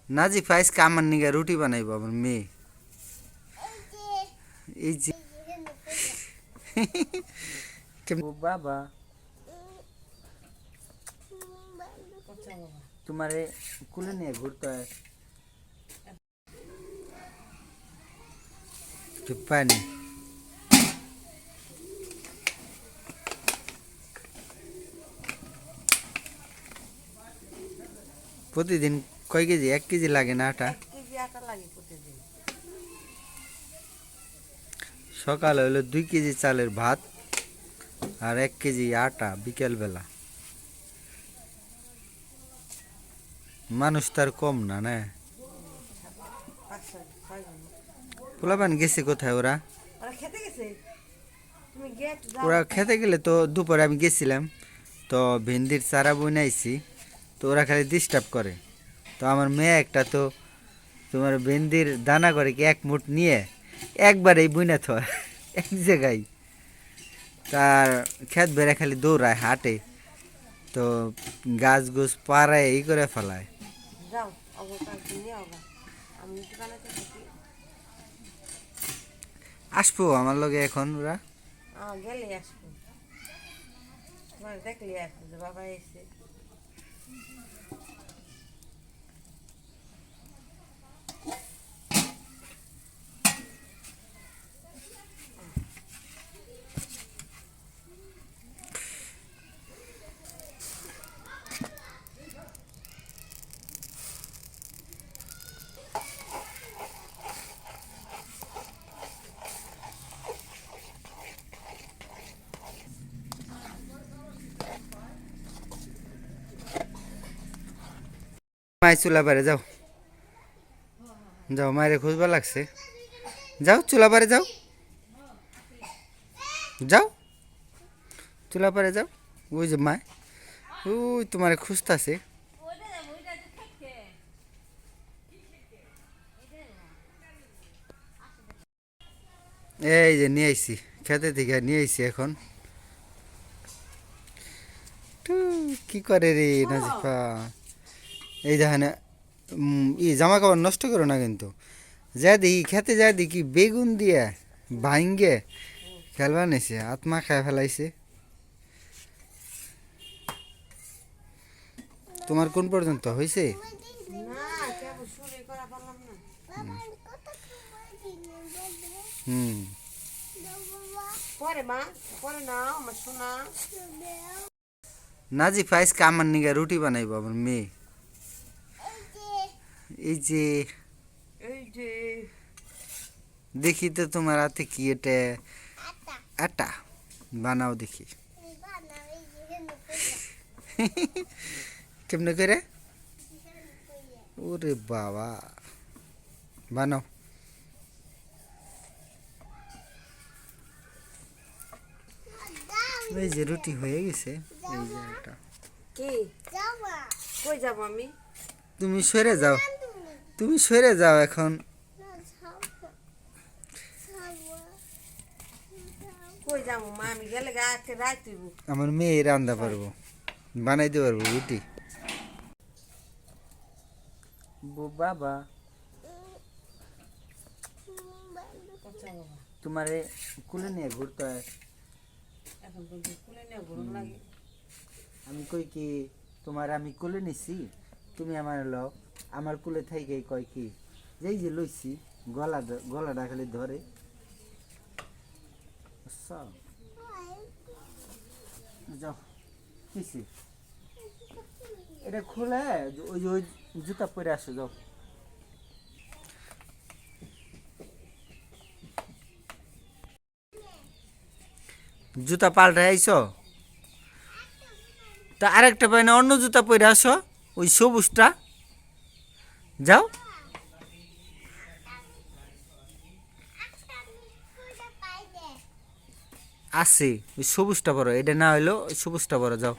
নাজিফ আজকে আমার নিগা রুটি বানাইবো আমার মেয়ে। এই যে ও বাবা তোমারে কুলে নিয়ে ঘুরতে হয় পানি। প্রতিদিন কয় কেজি? 1 কেজি লাগে না আটা? সকাল হইলো 2 কেজি চালের ভাত আর 1 কেজি আটা বিকেলবেলা। মানুষ তার কম না না। পোলাপান গেছে কোথায় ওরা? ওরা খেতে গেলে তো দুপুরে আমি গেছিলাম, তো ভেন্ডির চারা বইনাইছি, তো ওরা খালি ডিস্টার্ব করে। তো আমার মেয়ে একটা তো তোমার ভেন্ডির দানা করে কি 1 মুঠ নিয়ে একবারেই বুইনা থয় এক জায়গায়। তার ক্ষেত বেড়ে খালি দৌড়ায় হাঁটে, তো গাছ গুছ পাড়ায় এই করে ফেলায়। আসবো আমার লগে এখন ওরা গেলে আসবো, দেখলে আসবো যে বাবা এসে। মাই চুলা পারে যাও, যাও মায়ের খুঁজবা লাগছে, যাও চুলা পারে যাও, যাও চুলা পারে যাও। ওই যে মায় ওই তোমার খুঁজতাছে। এই যে নিয়ে আইছি, খেতে থেকে নিয়ে আইছি এখন। টু, কি করে রে নাজিফা? এই দেখেন ই জামা কাপড় নষ্ট করো না কিন্তু। যা দেখি খেতে যা দেখি বেগুন দিয়ে ভাঙ্গে খেলবা নিছে, আত্মা খায় ফেলাইছে। তোমার কোন পর্যন্ত হয়েছে? হুম, নাজিফা আজকে আমার নিগা রুটি বানাইবো আমার মেয়ে। এই যে দেখি তো তোমার হাতে কি এটা? আটা বানাও দেখি কেমনে করে? ওরে বাবা, বানাও। এই যে রুটি হয়ে গেছে। এই যে এটা কি কই যাব আমি? তুমি সরে যাও, তুমি সরে যাও এখন। কই যাবো মা? আমি গেলে গাছে রাত তুইব। আমার মেয়ে রান্না পারবো, বানাইতে পারবো রুটি। বাবা তোমারে কুলে নিয়ে ঘুরতে হয়। আমি কই কি তোমার আমি কুলে নিছি, তুমি আমার লও। আমার কুলে থেকে কয় কি যেই যে লইছি গলাটা খালি ধরে। আচ্ছা, যাও কিসে এটা খুলে ওই যে ওই জুতা পরে আসো, যাও। জুতা পাল্টে আইছো, তা আরেকটা পাই না, অন্য জুতা পরে আসো, ওই সবুজটা। যাও, আছে ওই সবুজটা পরো, এটা না হইলো ওই সবুজটা পরো, যাও।